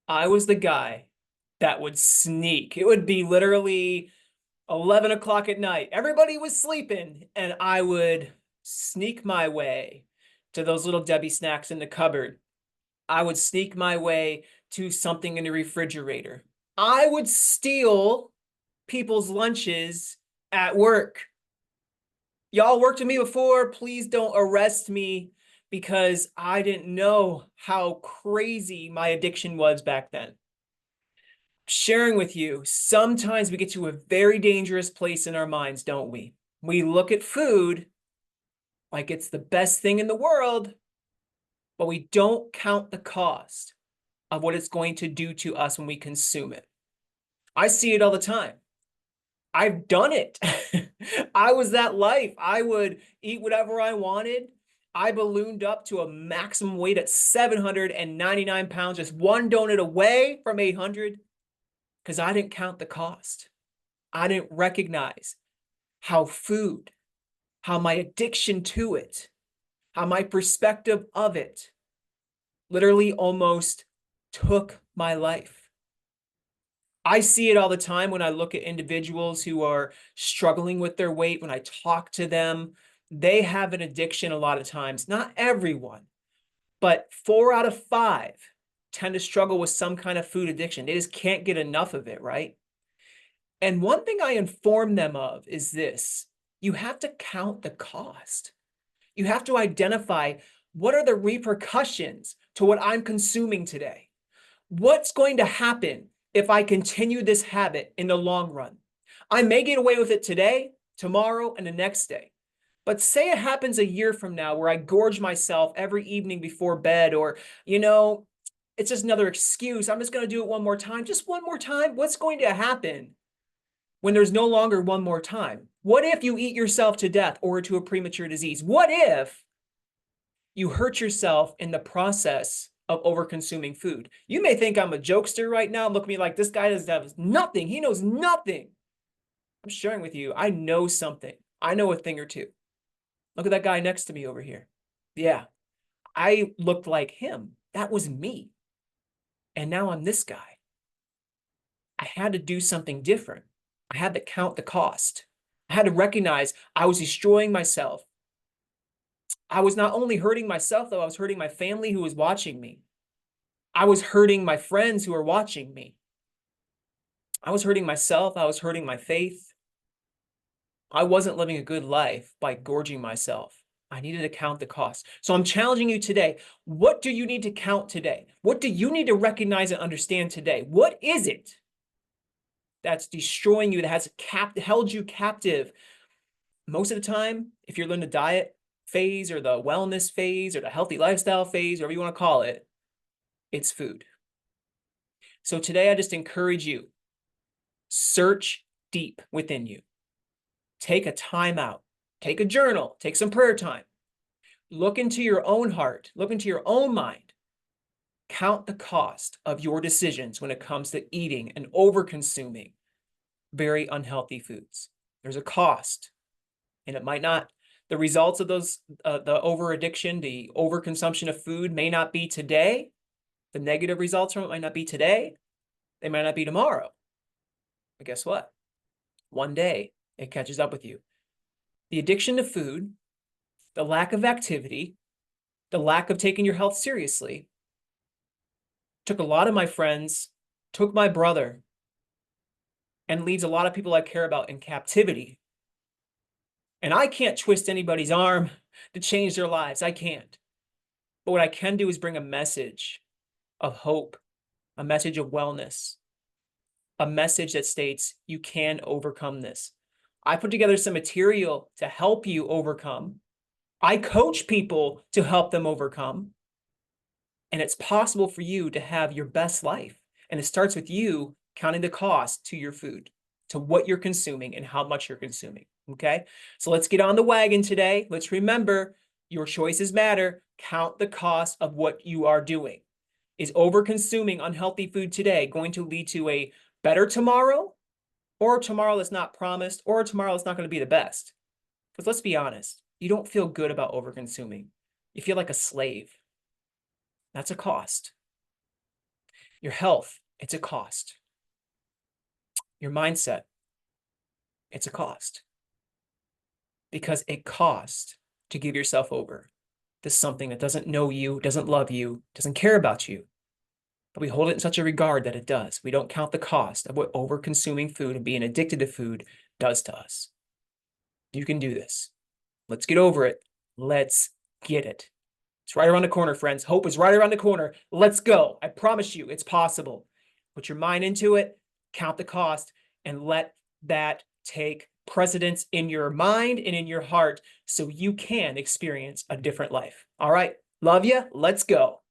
I was the guy that would sneak. It would be literally 11 o'clock at night. Everybody was sleeping, and I would sneak my way to those little Debbie snacks in the cupboard. I would sneak my way to something in the refrigerator. I would steal people's lunches at work. Y'all worked with me before. Please don't arrest me because I didn't know how crazy my addiction was back then. Sharing with you, sometimes we get to a very dangerous place in our minds, don't we? We look at food like it's the best thing in the world, but we don't count the cost of what it's going to do to us when we consume it. I see it all the time. I've done it. I was that life. I would eat whatever I wanted. I ballooned up to a maximum weight at 799 pounds, just one donut away from 800, because I didn't count the cost. I didn't recognize how food, how my addiction to it, how my perspective of it literally almost took my life. I see it all the time when I look at individuals who are struggling with their weight. When I talk to them, they have an addiction a lot of times. Not everyone, but 4 out of 5 tend to struggle with some kind of food addiction. They just can't get enough of it, right? And one thing I inform them of is this: you have to count the cost. You have to identify, what are the repercussions to what I'm consuming today? What's going to happen if I continue this habit in the long run? I may get away with it today, tomorrow, and the next day. But say it happens a year from now where I gorge myself every evening before bed, or, it's just another excuse. I'm just going to do it one more time. Just one more time. What's going to happen when there's no longer one more time? What if you eat yourself to death or to a premature disease? What if you hurt yourself in the process of over-consuming food? You may think I'm a jokester right now. Look at me like, this guy doesn't have nothing. He knows nothing. I'm sharing with you, I know something. I know a thing or two. Look at that guy next to me over here. Yeah, I looked like him. That was me. And now I'm this guy. I had to do something different. I had to count the cost. I had to recognize I was destroying myself. I was not only hurting myself, though, I was hurting my family who was watching me. I was hurting my friends who were watching me. I was hurting myself. I was hurting my faith. I wasn't living a good life by gorging myself. I needed to count the cost. So I'm challenging you today. What do you need to count today? What do you need to recognize and understand today? What is it that's destroying you, that has held you captive? Most of the time, if you're in the diet phase or the wellness phase or the healthy lifestyle phase, whatever you want to call it, it's food. So today I just encourage you, search deep within you. Take a time out, take a journal, take some prayer time. Look into your own heart, look into your own mind. Count the cost of your decisions when it comes to eating and over-consuming very unhealthy foods. There's a cost, and it might not, the results of those, the over-addiction, the overconsumption of food may not be today. The negative results from it might not be today. They might not be tomorrow. But guess what? One day it catches up with you. The addiction to food, the lack of activity, the lack of taking your health seriously took a lot of my friends, took my brother, and leaves a lot of people I care about in captivity. And I can't twist anybody's arm to change their lives. I can't. But what I can do is bring a message of hope, a message of wellness, a message that states you can overcome this. I put together some material to help you overcome. I coach people to help them overcome. And it's possible for you to have your best life. And it starts with you counting the cost to your food, to what you're consuming and how much you're consuming. Okay? So let's get on the wagon today. Let's remember, your choices matter. Count the cost of what you are doing. Is over-consuming unhealthy food today going to lead to a better tomorrow, or a tomorrow that's not promised, or a tomorrow that's not going to be the best? Because let's be honest, you don't feel good about over-consuming. You feel like a slave. That's a cost. Your health, it's a cost. Your mindset, it's a cost. Because it costs to give yourself over to something that doesn't know you, doesn't love you, doesn't care about you. But we hold it in such a regard that it does. We don't count the cost of what over-consuming food and being addicted to food does to us. You can do this. Let's get over it. Let's get it. It's right around the corner, friends. Hope is right around the corner. Let's go. I promise you, it's possible. Put your mind into it, count the cost, and let that take precedence in your mind and in your heart so you can experience a different life. All right. Love you. Let's go.